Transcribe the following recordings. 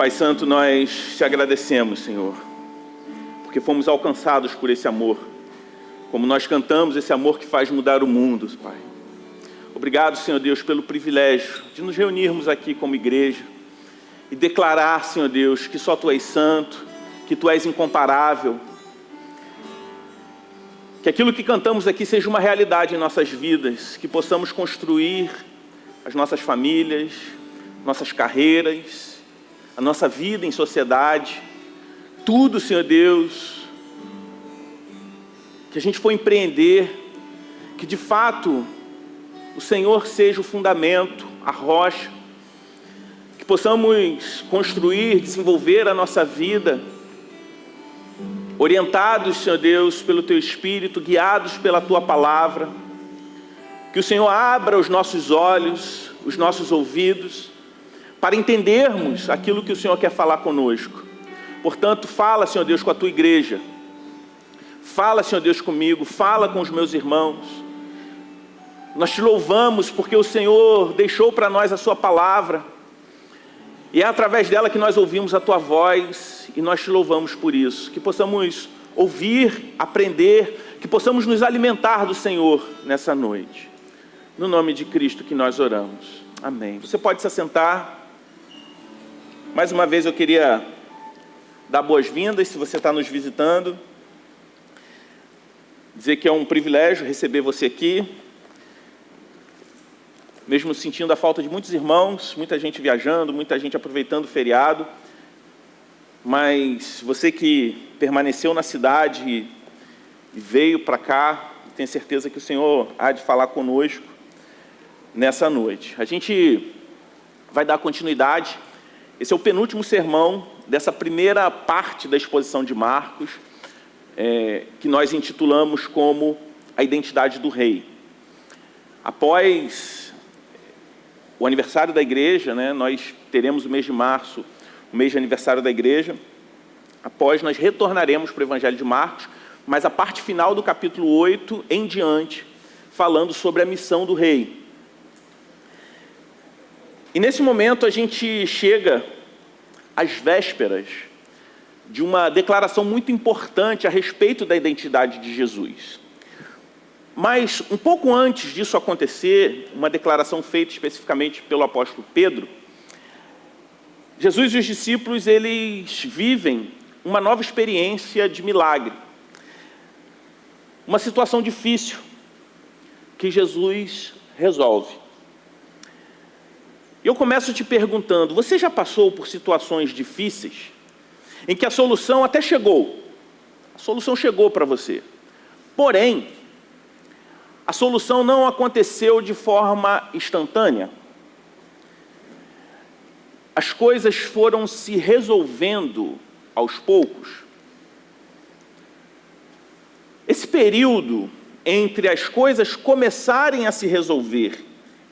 Pai Santo, nós te agradecemos, Senhor, porque fomos alcançados por esse amor. Como nós cantamos, esse amor que faz mudar o mundo, Pai. Obrigado, Senhor Deus, pelo privilégio de nos reunirmos aqui como igreja e declarar, Senhor Deus, que só Tu és santo, que Tu és incomparável. Que aquilo que cantamos aqui seja uma realidade em nossas vidas, que possamos construir as nossas famílias, nossas carreiras, a nossa vida em sociedade, tudo, Senhor Deus, que a gente for empreender, que de fato o Senhor seja o fundamento, a rocha, que possamos construir, desenvolver a nossa vida, orientados, Senhor Deus, pelo Teu Espírito, guiados pela Tua Palavra, que o Senhor abra os nossos olhos, os nossos ouvidos, para entendermos aquilo que o Senhor quer falar conosco. Portanto, fala, Senhor Deus, com a Tua igreja. Fala, Senhor Deus, comigo. Fala com os meus irmãos. Nós Te louvamos porque o Senhor deixou para nós a Sua palavra. E é através dela que nós ouvimos a Tua voz e nós Te louvamos por isso. Que possamos ouvir, aprender, que possamos nos alimentar do Senhor nessa noite. No nome de Cristo que nós oramos. Amém. Você pode se assentar. Mais uma vez eu queria dar boas-vindas, se você está nos visitando. Dizer que é um privilégio receber você aqui. Mesmo sentindo a falta de muitos irmãos, muita gente viajando, muita gente aproveitando o feriado. Mas você que permaneceu na cidade e veio para cá, tenho certeza que o Senhor há de falar conosco nessa noite. A gente vai dar continuidade. Esse é o penúltimo sermão dessa primeira parte da exposição de Marcos, que nós intitulamos como a identidade do rei. Após o aniversário da igreja, nós teremos o mês de março, o mês de aniversário da igreja. Após, nós retornaremos para o Evangelho de Marcos, mas a parte final do capítulo 8 em diante, falando sobre a missão do rei. E nesse momento a gente chega às vésperas de uma declaração muito importante a respeito da identidade de Jesus. Mas um pouco antes disso acontecer, uma declaração feita especificamente pelo apóstolo Pedro, Jesus e os discípulos, eles vivem uma nova experiência de milagre. Uma situação difícil que Jesus resolve. Eu começo te perguntando, você já passou por situações difíceis em que a solução até chegou? A solução chegou para você. Porém, a solução não aconteceu de forma instantânea. As coisas foram se resolvendo aos poucos. Esse período entre as coisas começarem a se resolver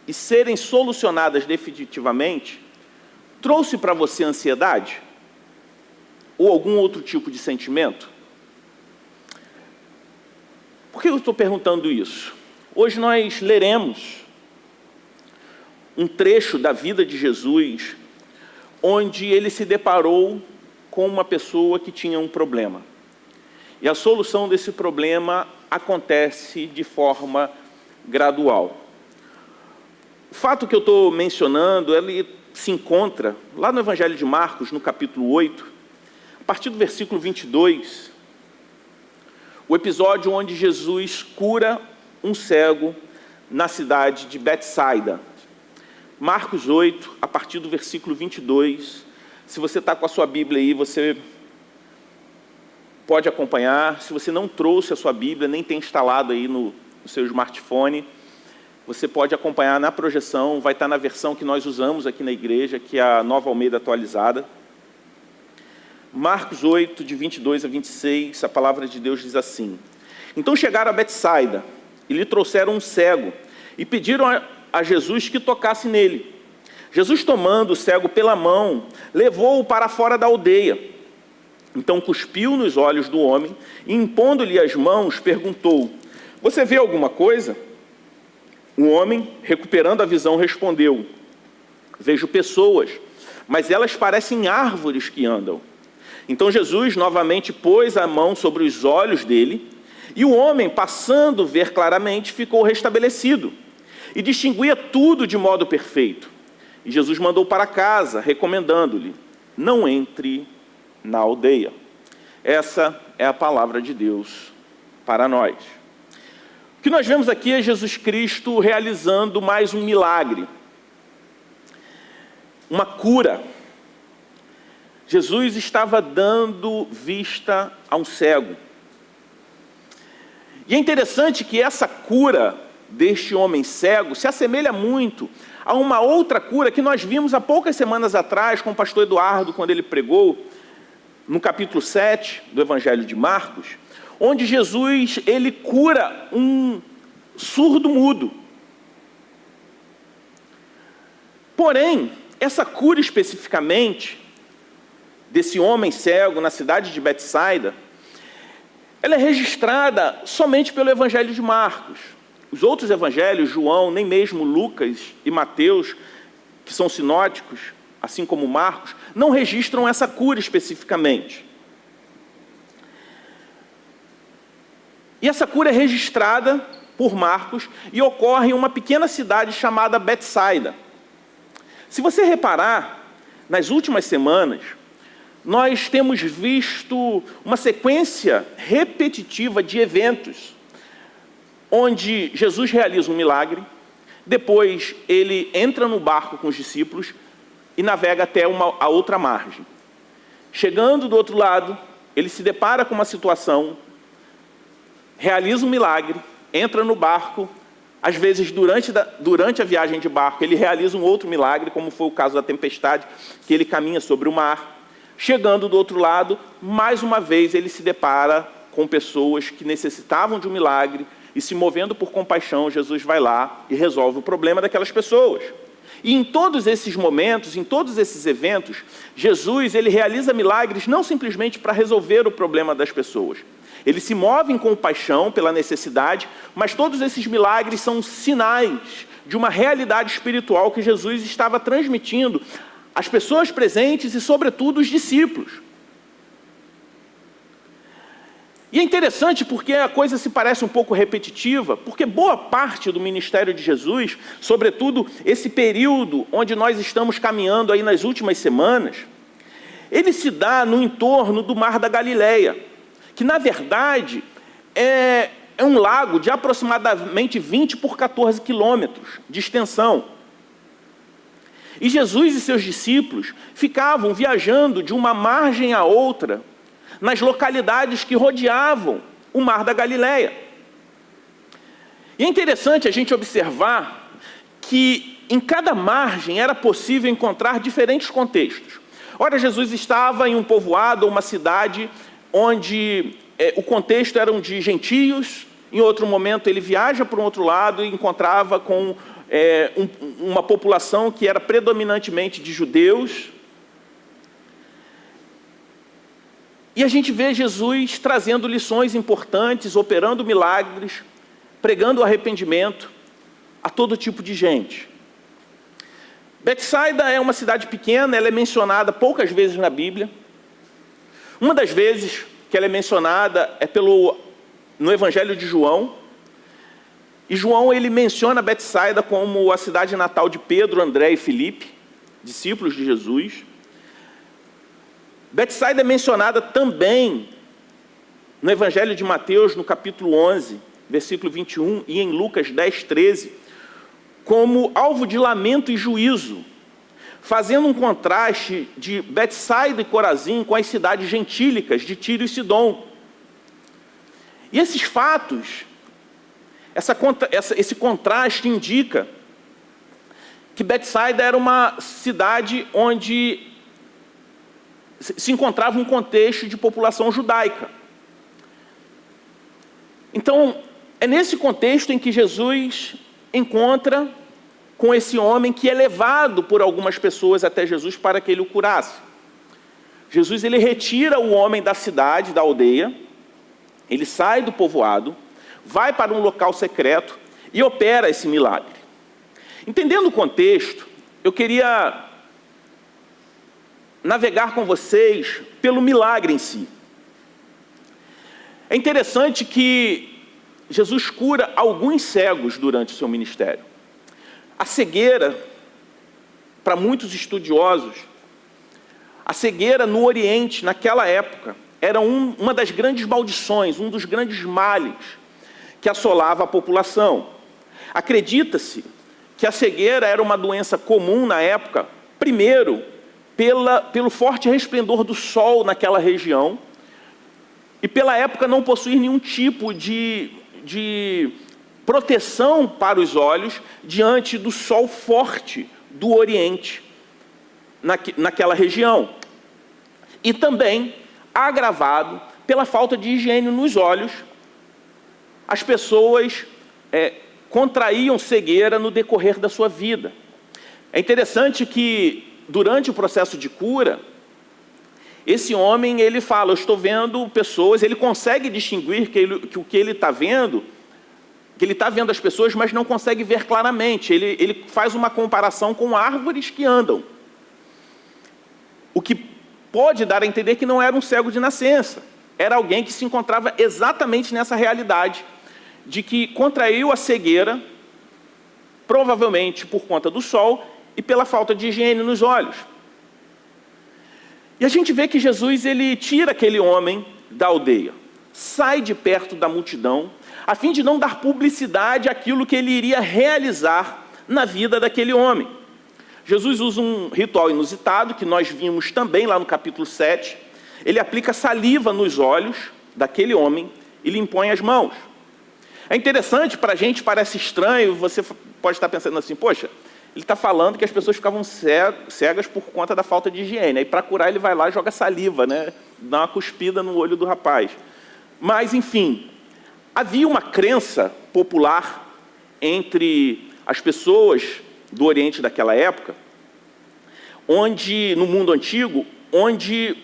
e serem solucionadas definitivamente, trouxe para você ansiedade? Ou algum outro tipo de sentimento? Por que eu estou perguntando isso? Hoje nós leremos um trecho da vida de Jesus, onde ele se deparou com uma pessoa que tinha um problema. E a solução desse problema acontece de forma gradual. O fato que eu estou mencionando, ele se encontra lá no Evangelho de Marcos, no capítulo 8, a partir do versículo 22, o episódio onde Jesus cura um cego na cidade de Betsaida. Marcos 8, a partir do versículo 22, se você está com a sua Bíblia aí, você pode acompanhar. Se você não trouxe a sua Bíblia, nem tem instalado aí no seu smartphone, você pode acompanhar na projeção, vai estar na versão que nós usamos aqui na igreja, que é a Nova Almeida atualizada. Marcos 8, de 22 a 26, a palavra de Deus diz assim: Então chegaram a Betsaida, e lhe trouxeram um cego, e pediram a Jesus que tocasse nele. Jesus, tomando o cego pela mão, levou-o para fora da aldeia. Então cuspiu nos olhos do homem, e impondo-lhe as mãos, perguntou: Você vê alguma coisa? O homem, recuperando a visão, respondeu: Vejo pessoas, mas elas parecem árvores que andam. Então Jesus novamente pôs a mão sobre os olhos dele, e o homem, passando a ver claramente, ficou restabelecido, e distinguia tudo de modo perfeito. E Jesus mandou para casa, recomendando-lhe: não entre na aldeia. Essa é a palavra de Deus para nós. O que nós vemos aqui é Jesus Cristo realizando mais um milagre, uma cura. Jesus estava dando vista a um cego. E é interessante que essa cura deste homem cego se assemelha muito a uma outra cura que nós vimos há poucas semanas atrás com o pastor Eduardo, quando ele pregou no capítulo 7 do Evangelho de Marcos, onde Jesus ele cura um surdo-mudo. Porém, essa cura especificamente desse homem cego na cidade de Betsaida, ela é registrada somente pelo Evangelho de Marcos. Os outros evangelhos, João, nem mesmo Lucas e Mateus, que são sinóticos, assim como Marcos, não registram essa cura especificamente. E essa cura é registrada por Marcos e ocorre em uma pequena cidade chamada Betsaida. Se você reparar, nas últimas semanas, nós temos visto uma sequência repetitiva de eventos, onde Jesus realiza um milagre, depois ele entra no barco com os discípulos e navega até a outra margem. Chegando do outro lado, ele se depara com uma situação, realiza um milagre, entra no barco, às vezes durante a viagem de barco ele realiza um outro milagre, como foi o caso da tempestade, que ele caminha sobre o mar. Chegando do outro lado, mais uma vez ele se depara com pessoas que necessitavam de um milagre, e se movendo por compaixão, Jesus vai lá e resolve o problema daquelas pessoas. E em todos esses momentos, em todos esses eventos, Jesus ele realiza milagres não simplesmente para resolver o problema das pessoas. Ele se move em compaixão pela necessidade, mas todos esses milagres são sinais de uma realidade espiritual que Jesus estava transmitindo às pessoas presentes e, sobretudo, os discípulos. E é interessante porque a coisa se parece um pouco repetitiva, porque boa parte do ministério de Jesus, sobretudo esse período onde nós estamos caminhando aí nas últimas semanas, ele se dá no entorno do Mar da Galileia, que na verdade é um lago de aproximadamente 20 por 14 quilômetros de extensão. E Jesus e seus discípulos ficavam viajando de uma margem à outra, nas localidades que rodeavam o Mar da Galileia. E é interessante a gente observar que em cada margem era possível encontrar diferentes contextos. Ora, Jesus estava em um povoado, uma cidade, onde o contexto eram de gentios. Em outro momento ele viaja para um outro lado e encontrava com uma população que era predominantemente de judeus. E a gente vê Jesus trazendo lições importantes, operando milagres, pregando o arrependimento a todo tipo de gente. Betsaida é uma cidade pequena, ela é mencionada poucas vezes na Bíblia. Uma das vezes que ela é mencionada é no Evangelho de João. E João ele menciona Betsaida como a cidade natal de Pedro, André e Filipe, discípulos de Jesus. Betsaida é mencionada também no Evangelho de Mateus, no capítulo 11, versículo 21, e em Lucas 10, 13, como alvo de lamento e juízo, fazendo um contraste de Betsaida e Corazim com as cidades gentílicas de Tiro e Sidom. E esses fatos, esse contraste indica que Betsaida era uma cidade onde se encontrava um contexto de população judaica. Então, é nesse contexto em que Jesus encontra com esse homem que é levado por algumas pessoas até Jesus para que ele o curasse. Jesus ele retira o homem da cidade, da aldeia, ele sai do povoado, vai para um local secreto e opera esse milagre. Entendendo o contexto, eu queria navegar com vocês pelo milagre em si. É interessante que Jesus cura alguns cegos durante o seu ministério. A cegueira, para muitos estudiosos, a cegueira no Oriente, naquela época, era uma das grandes maldições, um dos grandes males que assolava a população. Acredita-se que a cegueira era uma doença comum na época, primeiro, pelo forte resplendor do sol naquela região, e pela época não possuir nenhum tipo de proteção para os olhos diante do sol forte do Oriente, naquela região. E também agravado pela falta de higiene nos olhos. As pessoas contraíam cegueira no decorrer da sua vida. É interessante que, durante o processo de cura, esse homem, ele fala, eu estou vendo pessoas, ele consegue distinguir que o que ele está vendo, que ele está vendo as pessoas, mas não consegue ver claramente. Ele faz uma comparação com árvores que andam. O que pode dar a entender que não era um cego de nascença. Era alguém que se encontrava exatamente nessa realidade, de que contraiu a cegueira, provavelmente por conta do sol e pela falta de higiene nos olhos. E a gente vê que Jesus, ele tira aquele homem da aldeia, sai de perto da multidão, a fim de não dar publicidade àquilo que ele iria realizar na vida daquele homem. Jesus usa um ritual inusitado, que nós vimos também lá no capítulo 7. Ele aplica saliva nos olhos daquele homem e lhe impõe as mãos. É interessante, para a gente parece estranho, você pode estar pensando assim, poxa, ele está falando que as pessoas ficavam cegas por conta da falta de higiene. Aí para curar ele vai lá e joga saliva, né? Dá uma cuspida no olho do rapaz. Mas, enfim, havia uma crença popular entre as pessoas do Oriente daquela época, no mundo antigo, onde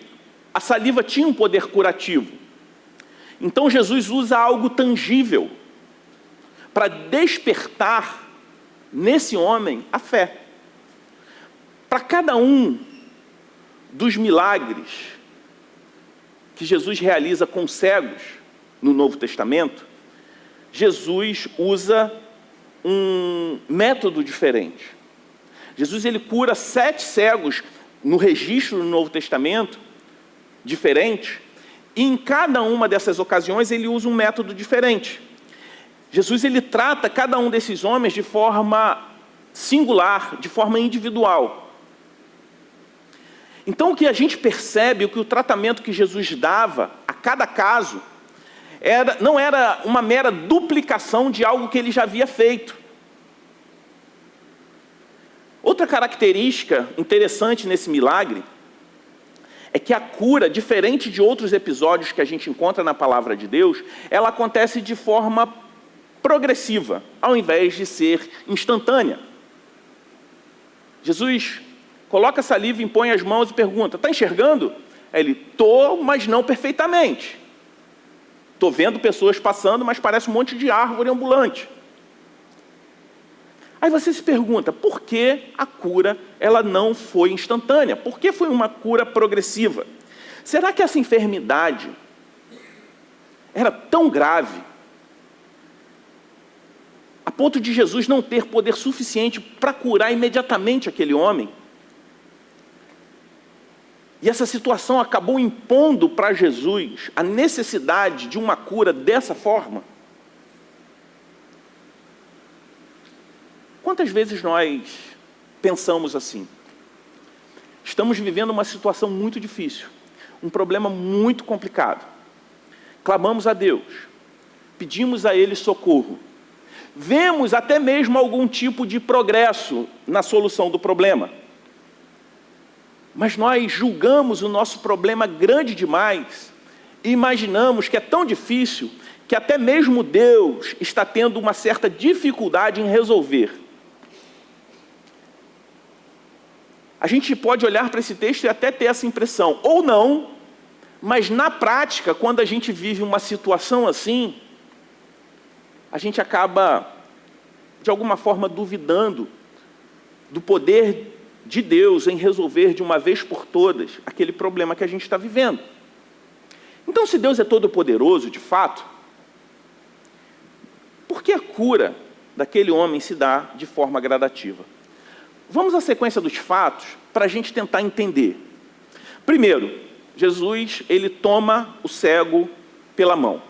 a saliva tinha um poder curativo. Então Jesus usa algo tangível para despertar nesse homem a fé. Para cada um dos milagres que Jesus realiza com cegos no Novo Testamento, Jesus usa um método diferente. Jesus, ele cura 7 cegos no registro do Novo Testamento, diferente, e em cada uma dessas ocasiões ele usa um método diferente. Jesus, ele trata cada um desses homens de forma singular, de forma individual. Então o que a gente percebe, que o tratamento que Jesus dava a cada caso, não era uma mera duplicação de algo que ele já havia feito. Outra característica interessante nesse milagre é que a cura, diferente de outros episódios que a gente encontra na palavra de Deus, ela acontece de forma progressiva, ao invés de ser instantânea. Jesus coloca a saliva, impõe as mãos e pergunta, está enxergando? Ele, estou, mas não perfeitamente. Estou vendo pessoas passando, mas parece um monte de árvore ambulante. Aí você se pergunta, por que a cura ela não foi instantânea? Por que foi uma cura progressiva? Será que essa enfermidade era tão grave a ponto de Jesus não ter poder suficiente para curar imediatamente aquele homem? E essa situação acabou impondo para Jesus a necessidade de uma cura dessa forma? Quantas vezes nós pensamos assim? Estamos vivendo uma situação muito difícil, um problema muito complicado. Clamamos a Deus, pedimos a Ele socorro. Vemos até mesmo algum tipo de progresso na solução do problema. Mas nós julgamos o nosso problema grande demais e imaginamos que é tão difícil que até mesmo Deus está tendo uma certa dificuldade em resolver. A gente pode olhar para esse texto e até ter essa impressão, ou não, mas na prática, quando a gente vive uma situação assim, a gente acaba, de alguma forma, duvidando do poder de Deus em resolver de uma vez por todas aquele problema que a gente está vivendo. Então, se Deus é todo-poderoso, de fato, por que a cura daquele homem se dá de forma gradativa? Vamos à sequência dos fatos para a gente tentar entender. Primeiro, Jesus, ele toma o cego pela mão.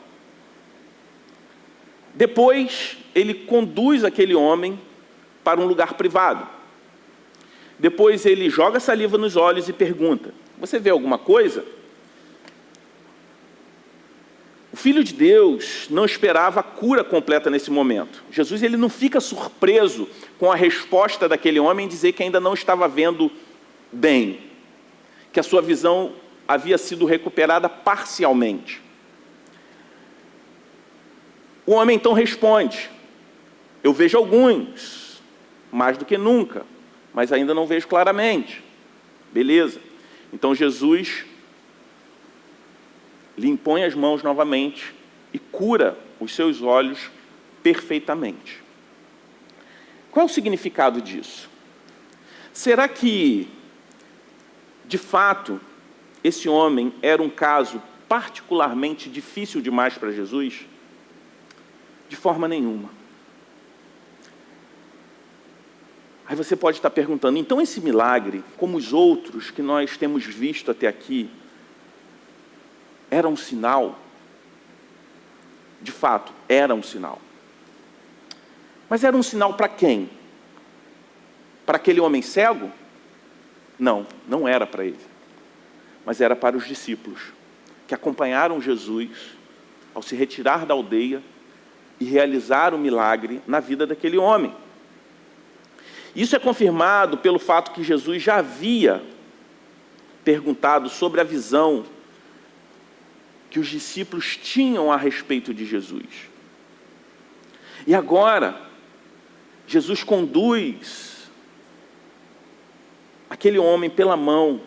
Depois, ele conduz aquele homem para um lugar privado. Depois, ele joga saliva nos olhos e pergunta: você vê alguma coisa? O Filho de Deus não esperava a cura completa nesse momento. Jesus, ele não fica surpreso com a resposta daquele homem dizer que ainda não estava vendo bem, que a sua visão havia sido recuperada parcialmente. O homem então responde: eu vejo alguns, mais do que nunca, mas ainda não vejo claramente. Beleza. Então Jesus lhe impõe as mãos novamente e cura os seus olhos perfeitamente. Qual é o significado disso? Será que, de fato, esse homem era um caso particularmente difícil demais para Jesus? De forma nenhuma. Aí você pode estar perguntando, então esse milagre, como os outros que nós temos visto até aqui, era um sinal? De fato, era um sinal. Mas era um sinal para quem? Para aquele homem cego? Não, não era para ele. Mas era para os discípulos, que acompanharam Jesus ao se retirar da aldeia e realizar o milagre na vida daquele homem. Isso é confirmado pelo fato que Jesus já havia perguntado sobre a visão que os discípulos tinham a respeito de Jesus. E agora, Jesus conduz aquele homem pela mão,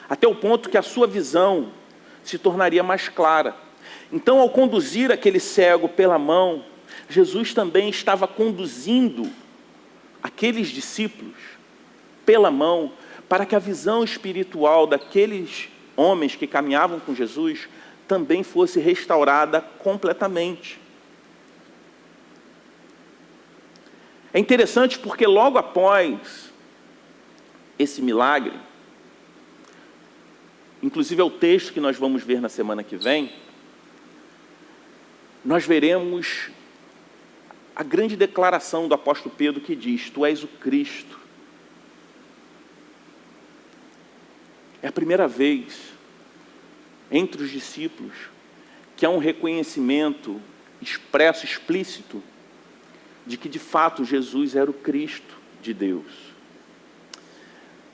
até o ponto que a sua visão se tornaria mais clara. Então, ao conduzir aquele cego pela mão, Jesus também estava conduzindo aqueles discípulos pela mão, para que a visão espiritual daqueles homens que caminhavam com Jesus também fosse restaurada completamente. É interessante porque logo após esse milagre, inclusive é o texto que nós vamos ver na semana que vem, nós veremos a grande declaração do apóstolo Pedro que diz: tu és o Cristo. É a primeira vez entre os discípulos que há um reconhecimento expresso, explícito, de que de fato Jesus era o Cristo de Deus.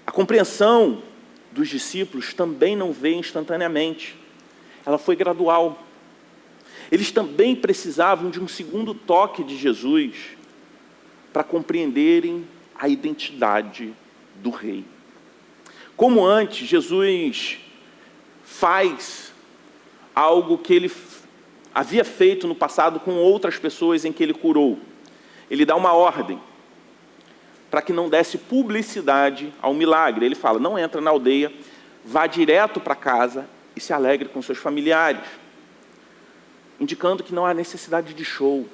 A compreensão dos discípulos também não veio instantaneamente, ela foi gradual. Eles também precisavam de um segundo toque de Jesus para compreenderem a identidade do Rei. Como antes, Jesus faz algo que ele havia feito no passado com outras pessoas em que ele curou. Ele dá uma ordem para que não desse publicidade ao milagre. Ele fala: não entra na aldeia, vá direto para casa e se alegre com seus familiares, indicando que não há necessidade de show,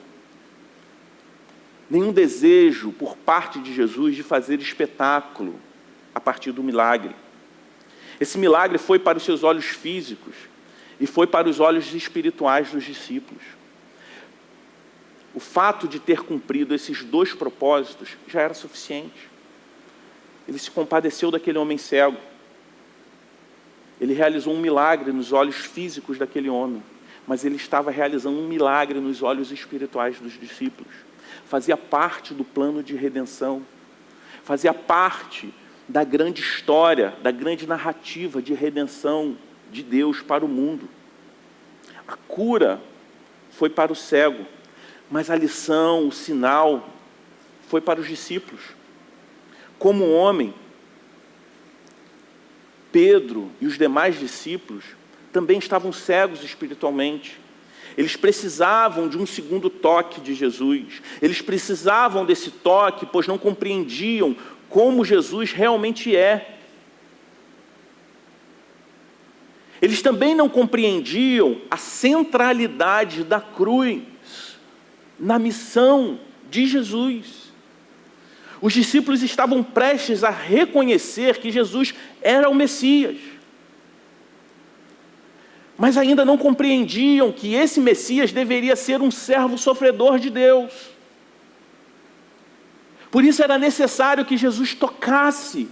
nenhum desejo por parte de Jesus de fazer espetáculo a partir do milagre. Esse milagre foi para os seus olhos físicos e foi para os olhos espirituais dos discípulos. O fato de ter cumprido esses dois propósitos já era suficiente. Ele se compadeceu daquele homem cego. Ele realizou um milagre nos olhos físicos daquele homem, mas ele estava realizando um milagre nos olhos espirituais dos discípulos. Fazia parte do plano de redenção, fazia parte da grande história, da grande narrativa de redenção de Deus para o mundo. A cura foi para o cego, mas a lição, o sinal, foi para os discípulos. Como homem, Pedro e os demais discípulos também estavam cegos espiritualmente. Eles precisavam de um segundo toque de Jesus. Eles precisavam desse toque, pois não compreendiam como Jesus realmente é. Eles também não compreendiam a centralidade da cruz na missão de Jesus. Os discípulos estavam prestes a reconhecer que Jesus era o Messias, mas ainda não compreendiam que esse Messias deveria ser um servo sofredor de Deus. Por isso era necessário que Jesus tocasse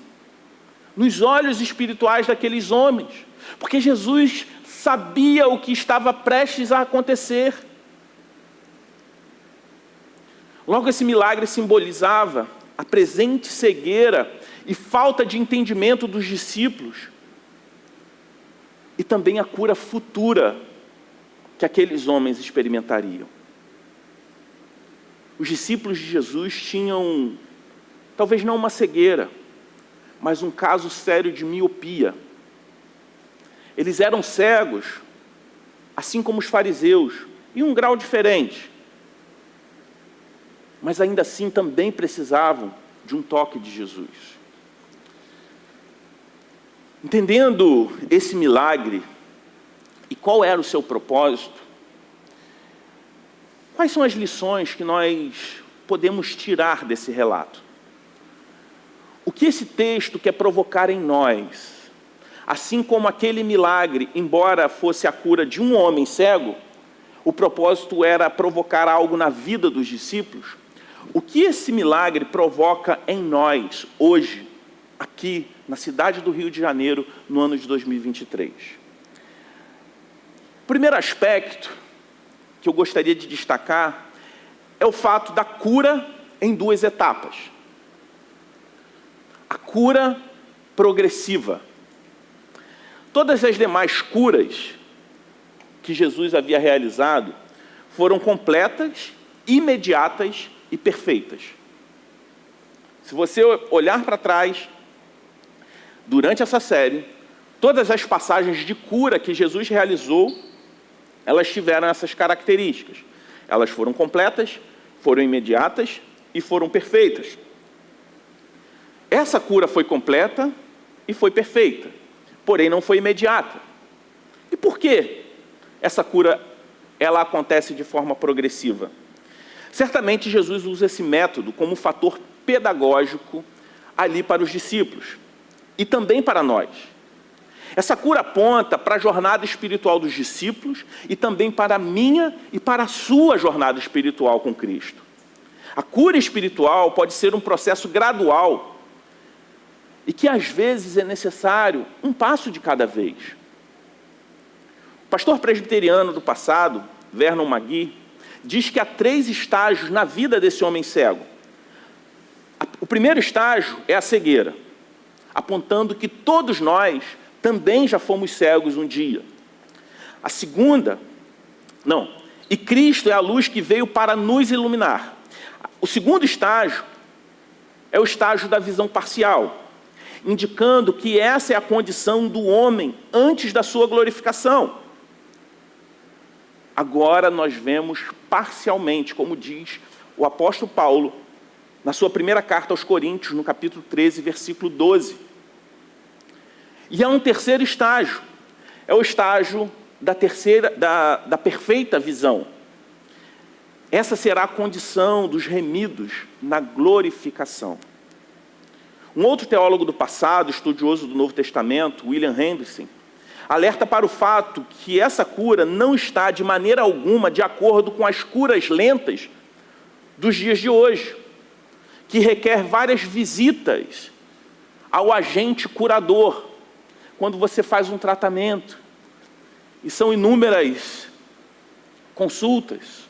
nos olhos espirituais daqueles homens, porque Jesus sabia o que estava prestes a acontecer. Logo, esse milagre simbolizava a presente cegueira e falta de entendimento dos discípulos, e também a cura futura que aqueles homens experimentariam. Os discípulos de Jesus tinham, talvez não uma cegueira, mas um caso sério de miopia. Eles eram cegos, assim como os fariseus, em um grau diferente. Mas ainda assim também precisavam de um toque de Jesus. Entendendo esse milagre e qual era o seu propósito, quais são as lições que nós podemos tirar desse relato? O que esse texto quer provocar em nós? Assim como aquele milagre, embora fosse a cura de um homem cego, o propósito era provocar algo na vida dos discípulos. O que esse milagre provoca em nós, hoje, aqui na cidade do Rio de Janeiro, no ano de 2023? O primeiro aspecto que eu gostaria de destacar é o fato da cura em duas etapas. A cura progressiva. Todas as demais curas que Jesus havia realizado foram completas, imediatas e perfeitas. Se você olhar para trás, durante essa série, todas as passagens de cura que Jesus realizou, elas tiveram essas características. Elas foram completas, foram imediatas e foram perfeitas. Essa cura foi completa e foi perfeita, porém não foi imediata. E por que essa cura ela acontece de forma progressiva? Certamente Jesus usa esse método como um fator pedagógico ali para os discípulos e também para nós. Essa cura aponta para a jornada espiritual dos discípulos e também para a minha e para a sua jornada espiritual com Cristo. A cura espiritual pode ser um processo gradual e que às vezes é necessário um passo de cada vez. O pastor presbiteriano do passado, Vernon McGee, diz que há 3 estágios na vida desse homem cego. O primeiro estágio é a cegueira, apontando que todos nós também já fomos cegos um dia. E Cristo é a luz que veio para nos iluminar. O segundo estágio é o estágio da visão parcial, indicando que essa é a condição do homem antes da sua glorificação. Agora nós vemos parcialmente, como diz o apóstolo Paulo, na sua primeira carta aos Coríntios, no capítulo 13, versículo 12. E há um terceiro estágio, é o estágio da perfeita visão. Essa será a condição dos remidos na glorificação. Um outro teólogo do passado, estudioso do Novo Testamento, William Hendrickson, alerta para o fato que essa cura não está de maneira alguma de acordo com as curas lentas dos dias de hoje, que requer várias visitas ao agente curador, quando você faz um tratamento, e são inúmeras consultas.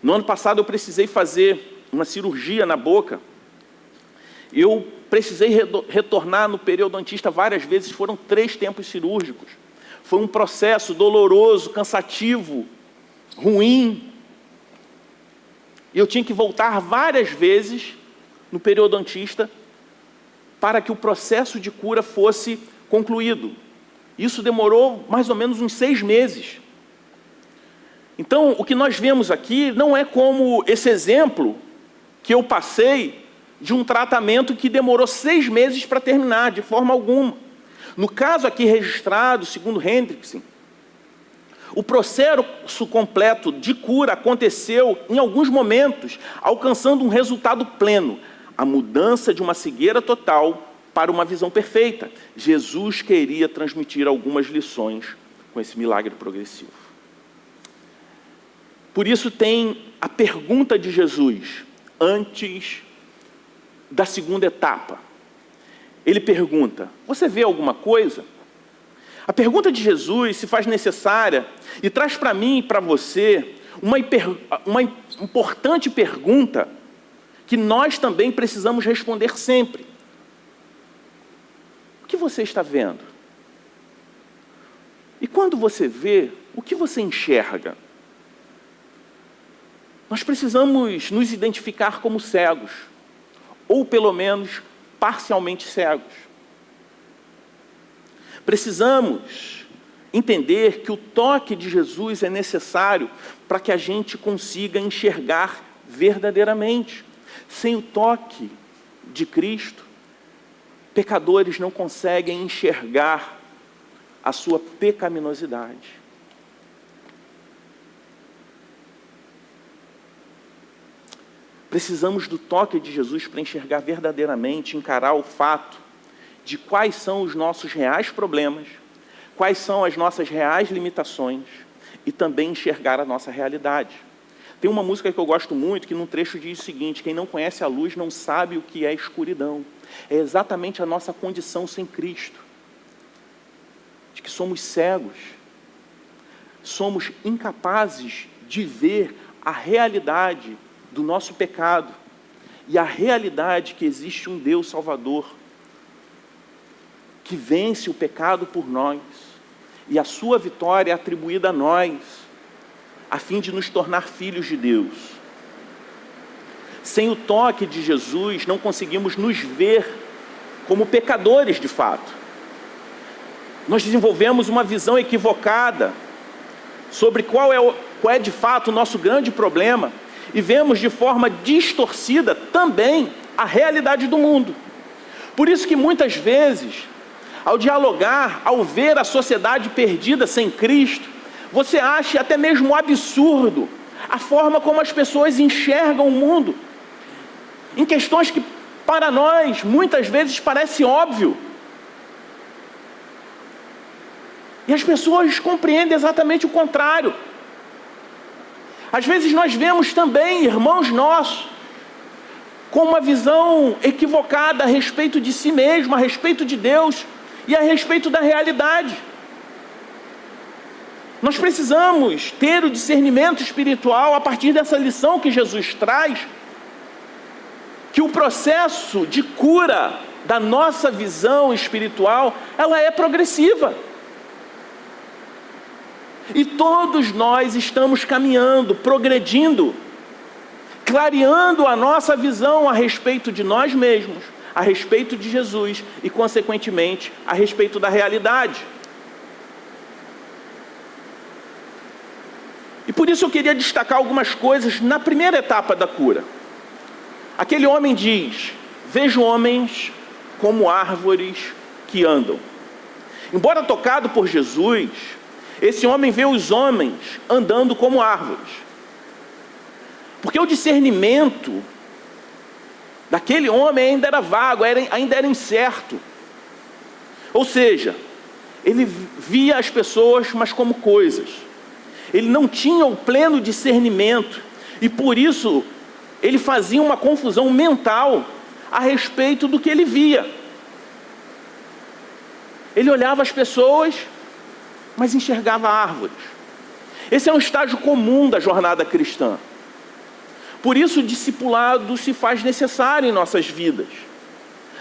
No ano passado eu precisei fazer uma cirurgia na boca. Eu precisei retornar no periodontista várias vezes, foram 3 tempos cirúrgicos. Foi um processo doloroso, cansativo, ruim. E eu tinha que voltar várias vezes no periodontista para que o processo de cura fosse concluído. Isso demorou mais ou menos uns 6 meses. Então, o que nós vemos aqui não é como esse exemplo que eu passei de um tratamento que demorou 6 meses para terminar, de forma alguma. No caso aqui registrado, segundo Hendrickson, o processo completo de cura aconteceu em alguns momentos, alcançando um resultado pleno, a mudança de uma cegueira total para uma visão perfeita. Jesus queria transmitir algumas lições com esse milagre progressivo. Por isso tem a pergunta de Jesus, antes da segunda etapa. Ele pergunta, você vê alguma coisa? A pergunta de Jesus se faz necessária e traz para mim e para você uma importante pergunta que nós também precisamos responder sempre. O que você está vendo? E quando você vê, o que você enxerga? Nós precisamos nos identificar como cegos, ou pelo menos parcialmente cegos. Precisamos entender que o toque de Jesus é necessário para que a gente consiga enxergar verdadeiramente. Sem o toque de Cristo, pecadores não conseguem enxergar a sua pecaminosidade. Precisamos do toque de Jesus para enxergar verdadeiramente, encarar o fato de quais são os nossos reais problemas, quais são as nossas reais limitações e também enxergar a nossa realidade. Tem uma música que eu gosto muito, que num trecho diz o seguinte, quem não conhece a luz não sabe o que é escuridão. É exatamente a nossa condição sem Cristo. De que somos cegos, somos incapazes de ver a realidade do nosso pecado e a realidade que existe um Deus Salvador que vence o pecado por nós e a sua vitória é atribuída a nós a fim de nos tornar filhos de Deus. Sem o toque de Jesus não conseguimos nos ver como pecadores de fato. Nós desenvolvemos uma visão equivocada sobre qual é de fato o nosso grande problema e vemos de forma distorcida também a realidade do mundo. Por isso que muitas vezes, ao dialogar, ao ver a sociedade perdida sem Cristo, você acha até mesmo absurdo a forma como as pessoas enxergam o mundo, em questões que para nós muitas vezes parece óbvio. E as pessoas compreendem exatamente o contrário. Às vezes nós vemos também irmãos nossos com uma visão equivocada a respeito de si mesmo, a respeito de Deus e a respeito da realidade. Nós precisamos ter o discernimento espiritual a partir dessa lição que Jesus traz, que o processo de cura da nossa visão espiritual, ela é progressiva. E todos nós estamos caminhando, progredindo, clareando a nossa visão a respeito de nós mesmos, a respeito de Jesus e, consequentemente, a respeito da realidade. E por isso eu queria destacar algumas coisas na primeira etapa da cura. Aquele homem diz, vejo homens como árvores que andam. Embora tocado por Jesus, esse homem vê os homens andando como árvores. Porque o discernimento daquele homem ainda era vago, ainda era incerto. Ou seja, ele via as pessoas, mas como coisas. Ele não tinha o pleno discernimento. E por isso, ele fazia uma confusão mental a respeito do que ele via. Ele olhava as pessoas, mas enxergava árvores. Esse é um estágio comum da jornada cristã. Por isso o discipulado se faz necessário em nossas vidas.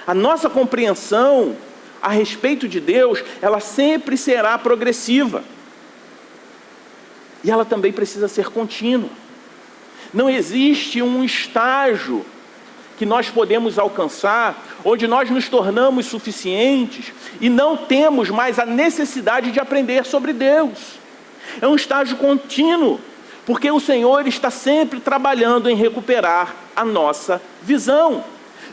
A nossa compreensão a respeito de Deus, ela sempre será progressiva. E ela também precisa ser contínua. Não existe um estágio que nós podemos alcançar, onde nós nos tornamos suficientes e não temos mais a necessidade de aprender sobre Deus. É um estágio contínuo, porque o Senhor está sempre trabalhando em recuperar a nossa visão.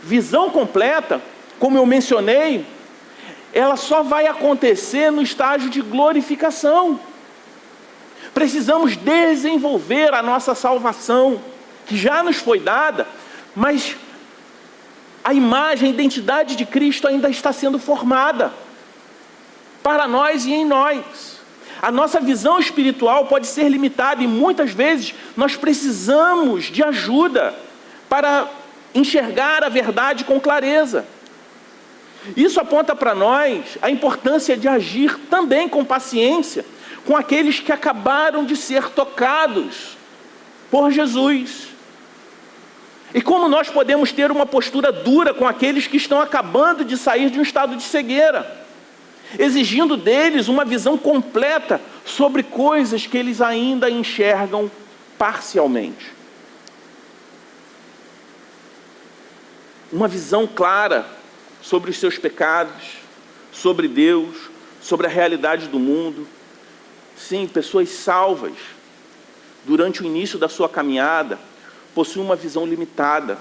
visão completa, como eu mencionei, ela só vai acontecer no estágio de glorificação. Precisamos desenvolver a nossa salvação, que já nos foi dada, mas a imagem, a identidade de Cristo ainda está sendo formada para nós e em nós. A nossa visão espiritual pode ser limitada e muitas vezes nós precisamos de ajuda para enxergar a verdade com clareza. Isso aponta para nós a importância de agir também com paciência com aqueles que acabaram de ser tocados por Jesus. E como nós podemos ter uma postura dura com aqueles que estão acabando de sair de um estado de cegueira, exigindo deles uma visão completa sobre coisas que eles ainda enxergam parcialmente. Uma visão clara sobre os seus pecados, sobre Deus, sobre a realidade do mundo. Sim, pessoas salvas, durante o início da sua caminhada, possuem uma visão limitada,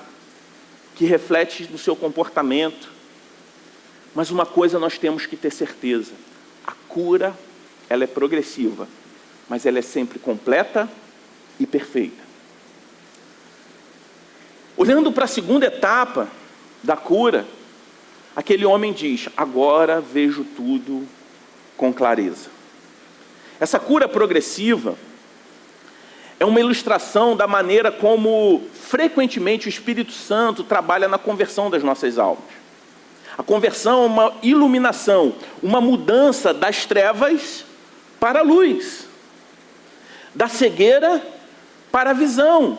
que reflete no seu comportamento. Mas uma coisa nós temos que ter certeza: a cura, ela é progressiva, mas ela é sempre completa e perfeita. Olhando para a segunda etapa da cura, aquele homem diz: agora vejo tudo com clareza. Essa cura progressiva é uma ilustração da maneira como frequentemente o Espírito Santo trabalha na conversão das nossas almas. A conversão é uma iluminação, uma mudança das trevas para a luz, da cegueira para a visão.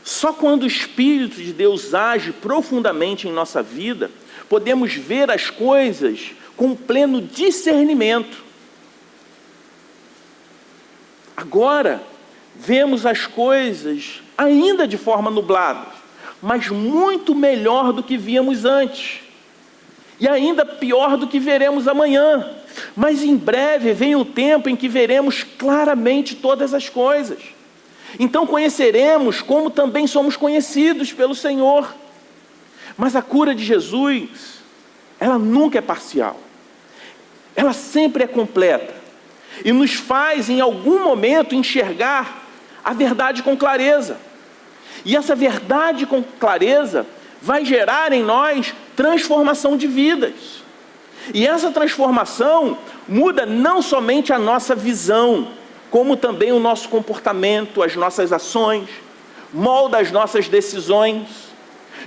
Só quando o Espírito de Deus age profundamente em nossa vida, podemos ver as coisas com pleno discernimento. Agora, vemos as coisas ainda de forma nublada, mas muito melhor do que víamos antes. E ainda pior do que veremos amanhã. Mas em breve vem o tempo em que veremos claramente todas as coisas. Então conheceremos como também somos conhecidos pelo Senhor. Mas a cura de Jesus, ela nunca é parcial. Ela sempre é completa. E nos faz em algum momento enxergar a verdade com clareza. E essa verdade com clareza vai gerar em nós transformação de vidas. E essa transformação muda não somente a nossa visão, como também o nosso comportamento, as nossas ações, molda as nossas decisões,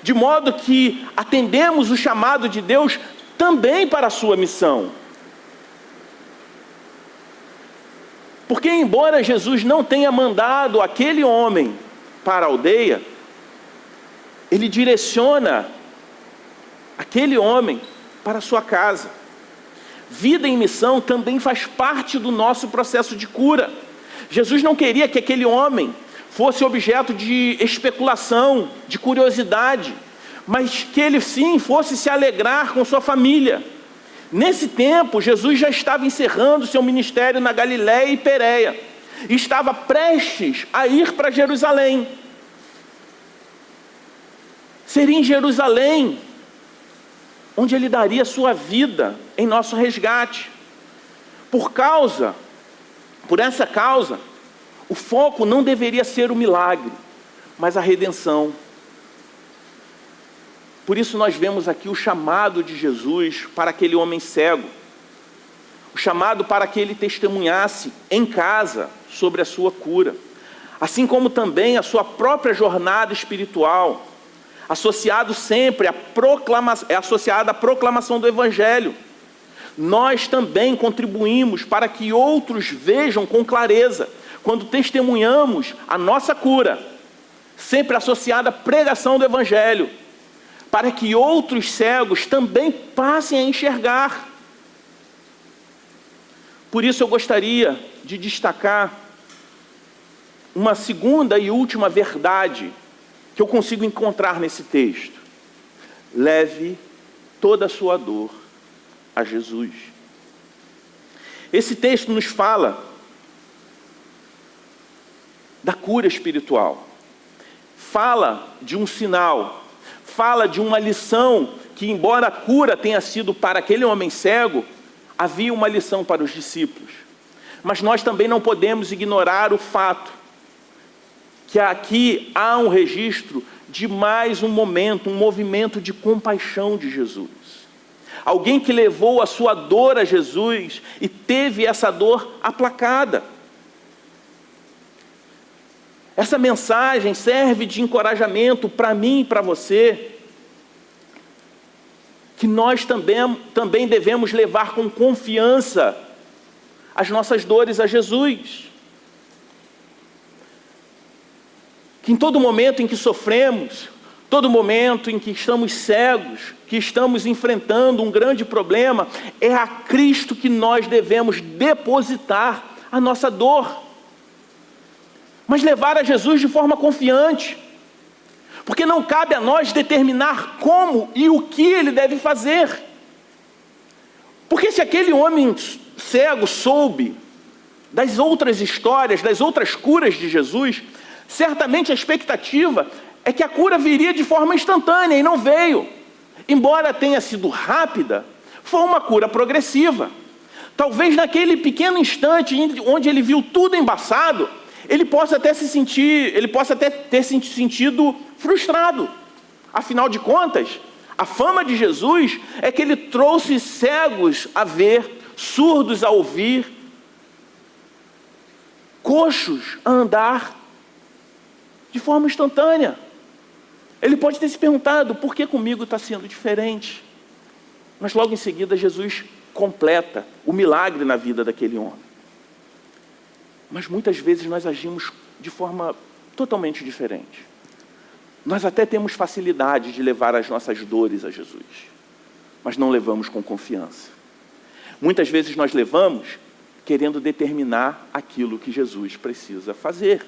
de modo que atendemos o chamado de Deus também para a sua missão. Porque embora Jesus não tenha mandado aquele homem para a aldeia, ele direciona aquele homem para a sua casa. Vida em missão também faz parte do nosso processo de cura. Jesus não queria que aquele homem fosse objeto de especulação, de curiosidade, mas que ele sim fosse se alegrar com sua família. Nesse tempo, Jesus já estava encerrando seu ministério na Galiléia e Pérea, e estava prestes a ir para Jerusalém. Seria em Jerusalém onde ele daria sua vida em nosso resgate. Por essa causa, o foco não deveria ser o milagre, mas a redenção. Por isso nós vemos aqui o chamado de Jesus para aquele homem cego. O chamado para que ele testemunhasse em casa sobre a sua cura. Assim como também a sua própria jornada espiritual, associada sempre à proclamação do Evangelho. Nós também contribuímos para que outros vejam com clareza, quando testemunhamos a nossa cura, sempre associada à pregação do Evangelho, para que outros cegos também passem a enxergar. Por isso eu gostaria de destacar uma segunda e última verdade que eu consigo encontrar nesse texto. Leve toda a sua dor a Jesus. Esse texto nos fala da cura espiritual. Fala de um sinal, fala de uma lição que, embora a cura tenha sido para aquele homem cego, havia uma lição para os discípulos. Mas nós também não podemos ignorar o fato que aqui há um registro de mais um momento, um movimento de compaixão de Jesus. Alguém que levou a sua dor a Jesus e teve essa dor aplacada. Essa mensagem serve de encorajamento para mim e para você, que nós também devemos levar com confiança as nossas dores a Jesus. Que em todo momento em que sofremos, todo momento em que estamos cegos, que estamos enfrentando um grande problema, é a Cristo que nós devemos depositar a nossa dor. Mas levar a Jesus de forma confiante, porque não cabe a nós determinar como e o que Ele deve fazer. Porque se aquele homem cego soube das outras histórias, das outras curas de Jesus, certamente a expectativa é que a cura viria de forma instantânea, e não veio. Embora tenha sido rápida, foi uma cura progressiva. Talvez naquele pequeno instante onde ele viu tudo embaçado, ele possa até ter se sentido frustrado. Afinal de contas, a fama de Jesus é que ele trouxe cegos a ver, surdos a ouvir, coxos a andar de forma instantânea. Ele pode ter se perguntado, por que comigo está sendo diferente? Mas logo em seguida Jesus completa o milagre na vida daquele homem. Mas muitas vezes nós agimos de forma totalmente diferente. Nós até temos facilidade de levar as nossas dores a Jesus, mas não levamos com confiança. Muitas vezes nós levamos querendo determinar aquilo que Jesus precisa fazer.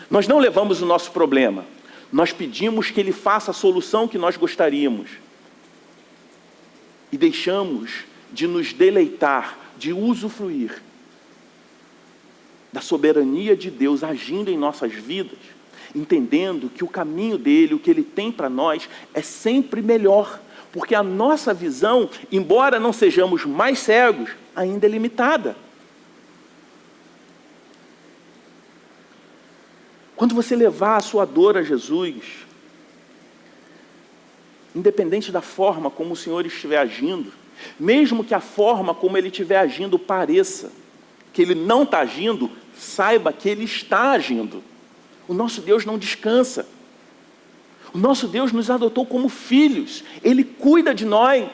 Nós não levamos o nosso problema, nós pedimos que Ele faça a solução que nós gostaríamos. E deixamos de nos deleitar, de usufruir da soberania de Deus agindo em nossas vidas, entendendo que o caminho dele, o que Ele tem para nós, é sempre melhor, porque a nossa visão, embora não sejamos mais cegos, ainda é limitada. Quando você levar a sua dor a Jesus, independente da forma como o Senhor estiver agindo, mesmo que a forma como Ele estiver agindo pareça que Ele não está agindo, saiba que Ele está agindo. O nosso Deus não descansa. O nosso Deus nos adotou como filhos. Ele cuida de nós.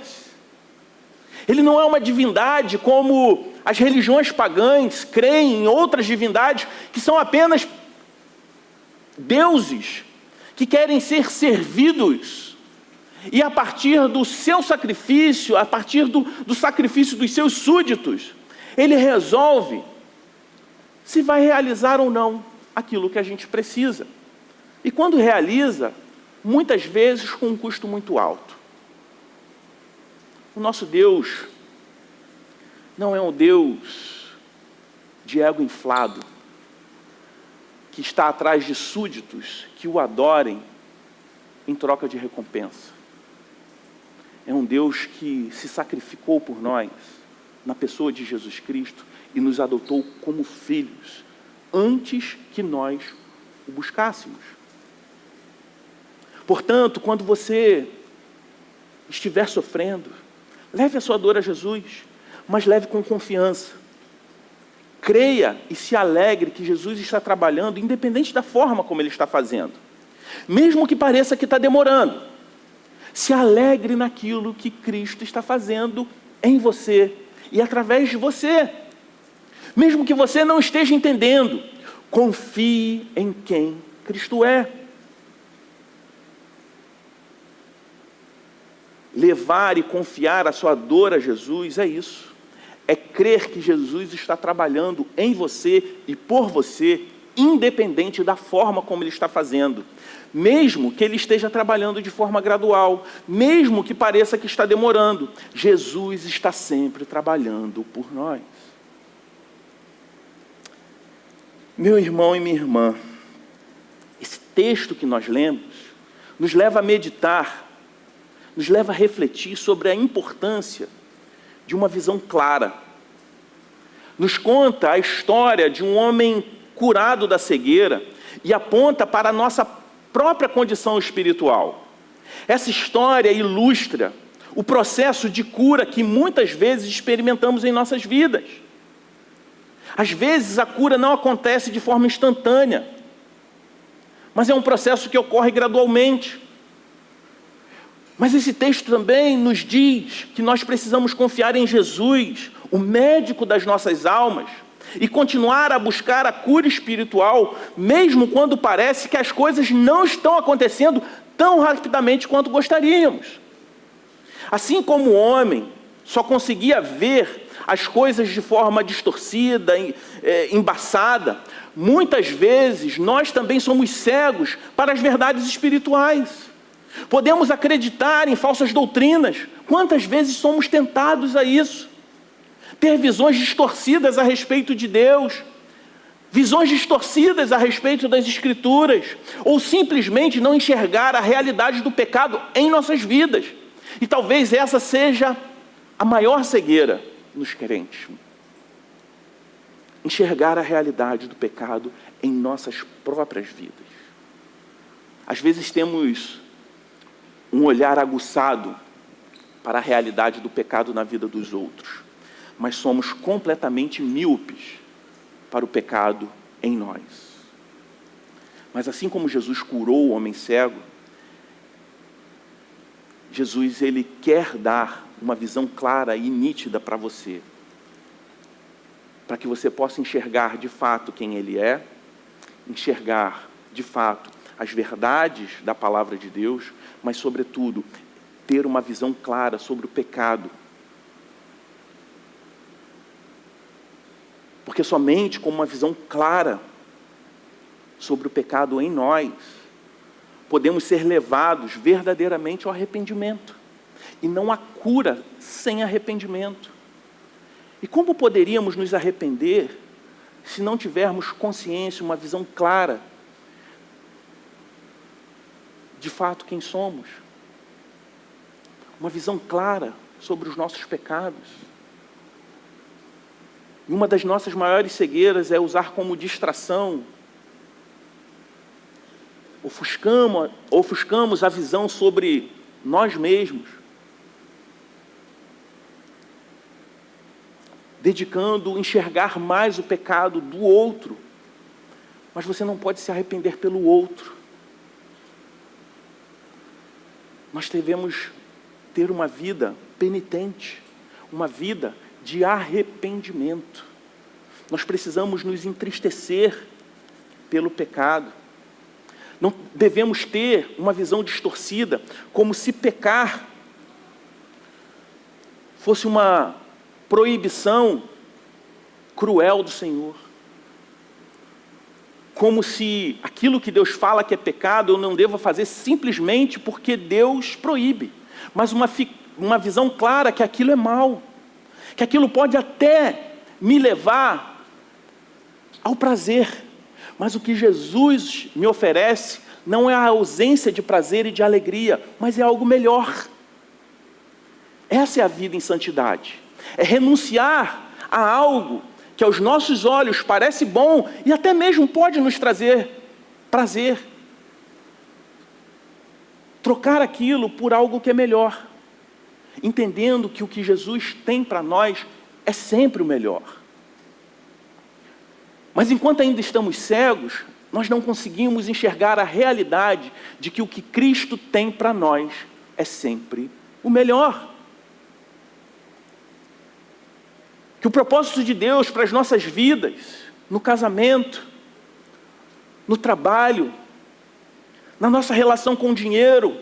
Ele não é uma divindade como as religiões pagãs creem em outras divindades que são apenas deuses que querem ser servidos. E a partir do seu sacrifício, a partir do sacrifício dos seus súditos, Ele resolve se vai realizar ou não aquilo que a gente precisa. E quando realiza, muitas vezes com um custo muito alto. O nosso Deus não é um Deus de ego inflado, que está atrás de súditos que o adorem em troca de recompensa. É um Deus que se sacrificou por nós, na pessoa de Jesus Cristo, e nos adotou como filhos, antes que nós o buscássemos. Portanto, quando você estiver sofrendo, leve a sua dor a Jesus, mas leve com confiança. Creia e se alegre que Jesus está trabalhando, independente da forma como Ele está fazendo. Mesmo que pareça que está demorando, se alegre naquilo que Cristo está fazendo em você e através de você. Mesmo que você não esteja entendendo, confie em quem Cristo é. Levar e confiar a sua dor a Jesus é isso. É crer que Jesus está trabalhando em você e por você, independente da forma como Ele está fazendo. Mesmo que Ele esteja trabalhando de forma gradual, mesmo que pareça que está demorando, Jesus está sempre trabalhando por nós. Meu irmão e minha irmã, esse texto que nós lemos nos leva a meditar, nos leva a refletir sobre a importância de uma visão clara. Nos conta a história de um homem curado da cegueira e aponta para a nossa própria condição espiritual. Essa história ilustra o processo de cura que muitas vezes experimentamos em nossas vidas. Às vezes a cura não acontece de forma instantânea, mas é um processo que ocorre gradualmente. Mas esse texto também nos diz que nós precisamos confiar em Jesus, o médico das nossas almas, e continuar a buscar a cura espiritual, mesmo quando parece que as coisas não estão acontecendo tão rapidamente quanto gostaríamos. Assim como o homem só conseguia ver as coisas de forma distorcida, embaçada, muitas vezes nós também somos cegos para as verdades espirituais. Podemos acreditar em falsas doutrinas. Quantas vezes somos tentados a isso? Ter visões distorcidas a respeito de Deus, visões distorcidas a respeito das Escrituras, ou simplesmente não enxergar a realidade do pecado em nossas vidas. E talvez essa seja a maior cegueira nos crentes. Enxergar a realidade do pecado em nossas próprias vidas. Às vezes temos um olhar aguçado para a realidade do pecado na vida dos outros, mas somos completamente míopes para o pecado em nós. Mas assim como Jesus curou o homem cego, Jesus, ele quer dar uma visão clara e nítida para você, para que você possa enxergar de fato quem ele é, enxergar de fato as verdades da palavra de Deus, mas sobretudo ter uma visão clara sobre o pecado. Porque somente com uma visão clara sobre o pecado em nós, podemos ser levados verdadeiramente ao arrependimento. E não há cura sem arrependimento. E como poderíamos nos arrepender se não tivermos consciência, uma visão clara de fato quem somos? Uma visão clara sobre os nossos pecados. E uma das nossas maiores cegueiras é usar como distração, ofuscamos a visão sobre nós mesmos, dedicando a enxergar mais o pecado do outro, mas você não pode se arrepender pelo outro. Nós devemos ter uma vida penitente, uma vida de arrependimento. Nós precisamos nos entristecer pelo pecado. Não devemos ter uma visão distorcida, como se pecar fosse uma proibição cruel do Senhor. Como se aquilo que Deus fala que é pecado, eu não devo fazer simplesmente porque Deus proíbe. Mas uma visão clara que aquilo é mal. Que aquilo pode até me levar ao prazer. Mas o que Jesus me oferece não é a ausência de prazer e de alegria, mas é algo melhor. Essa é a vida em santidade. É renunciar a algo que aos nossos olhos parece bom e até mesmo pode nos trazer prazer. Trocar aquilo por algo que é melhor. Entendendo que o que Jesus tem para nós é sempre o melhor. Mas enquanto ainda estamos cegos, nós não conseguimos enxergar a realidade de que o que Cristo tem para nós é sempre o melhor. Que o propósito de Deus para as nossas vidas, no casamento, no trabalho, na nossa relação com o dinheiro,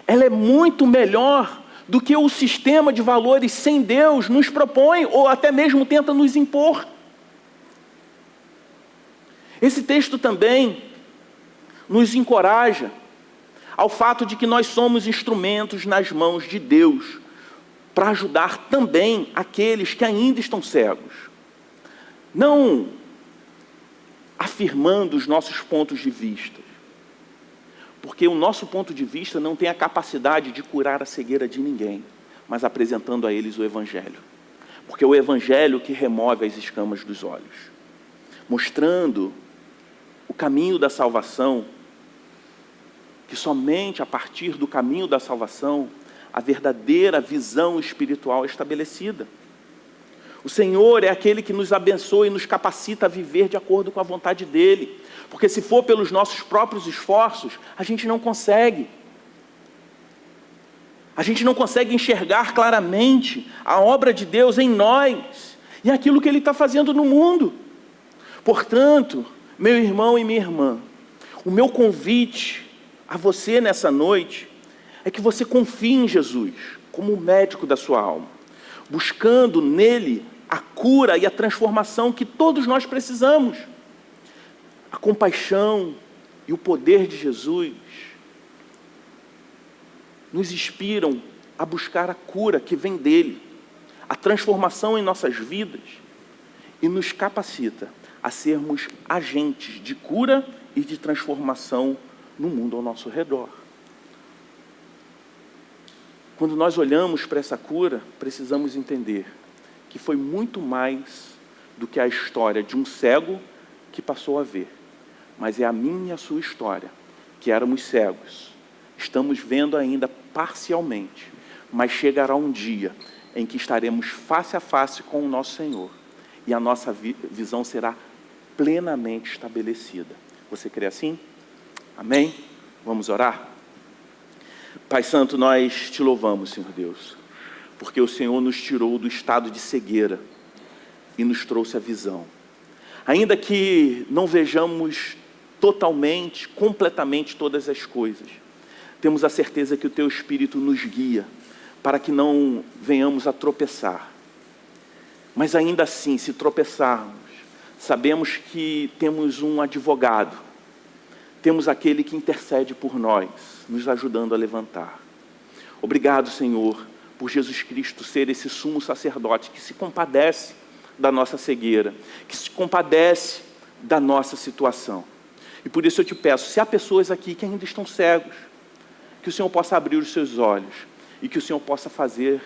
ela é muito melhor do que o sistema de valores sem Deus nos propõe ou até mesmo tenta nos impor. Esse texto também nos encoraja ao fato de que nós somos instrumentos nas mãos de Deus para ajudar também aqueles que ainda estão cegos. Não afirmando os nossos pontos de vista, Porque o nosso ponto de vista não tem a capacidade de curar a cegueira de ninguém, mas apresentando a eles o Evangelho. Porque é o Evangelho que remove as escamas dos olhos, mostrando o caminho da salvação, que somente a partir do caminho da salvação, a verdadeira visão espiritual é estabelecida. O Senhor é aquele que nos abençoa e nos capacita a viver de acordo com a vontade dEle. Porque se for pelos nossos próprios esforços, a gente não consegue. A gente não consegue enxergar claramente a obra de Deus em nós e aquilo que Ele está fazendo no mundo. Portanto, meu irmão e minha irmã, o meu convite a você nessa noite é que você confie em Jesus como o médico da sua alma, buscando nele a cura e a transformação que todos nós precisamos. A compaixão e o poder de Jesus nos inspiram a buscar a cura que vem dele, a transformação em nossas vidas, e nos capacita a sermos agentes de cura e de transformação no mundo ao nosso redor. Quando nós olhamos para essa cura, precisamos entender que foi muito mais do que a história de um cego que passou a ver, mas é a minha e a sua história, que éramos cegos. Estamos vendo ainda parcialmente, mas chegará um dia em que estaremos face a face com o nosso Senhor e a nossa visão será plenamente estabelecida. Você crê assim? Amém? Vamos orar? Pai Santo, nós te louvamos, Senhor Deus, porque o Senhor nos tirou do estado de cegueira e nos trouxe a visão. Ainda que não vejamos totalmente, completamente todas as coisas, temos a certeza que o Teu Espírito nos guia para que não venhamos a tropeçar. Mas ainda assim, se tropeçarmos, sabemos que temos um advogado, temos aquele que intercede por nós, nos ajudando a levantar. Obrigado, Senhor, por Jesus Cristo ser esse sumo sacerdote que se compadece da nossa cegueira, que se compadece da nossa situação. E por isso eu te peço, se há pessoas aqui que ainda estão cegos, que o Senhor possa abrir os seus olhos e que o Senhor possa fazer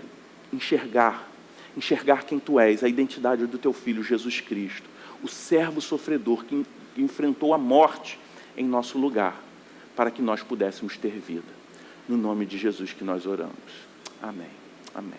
enxergar quem Tu és, a identidade do Teu Filho Jesus Cristo, o servo sofredor que enfrentou a morte em nosso lugar, para que nós pudéssemos ter vida. No nome de Jesus que nós oramos. Amém. Amém.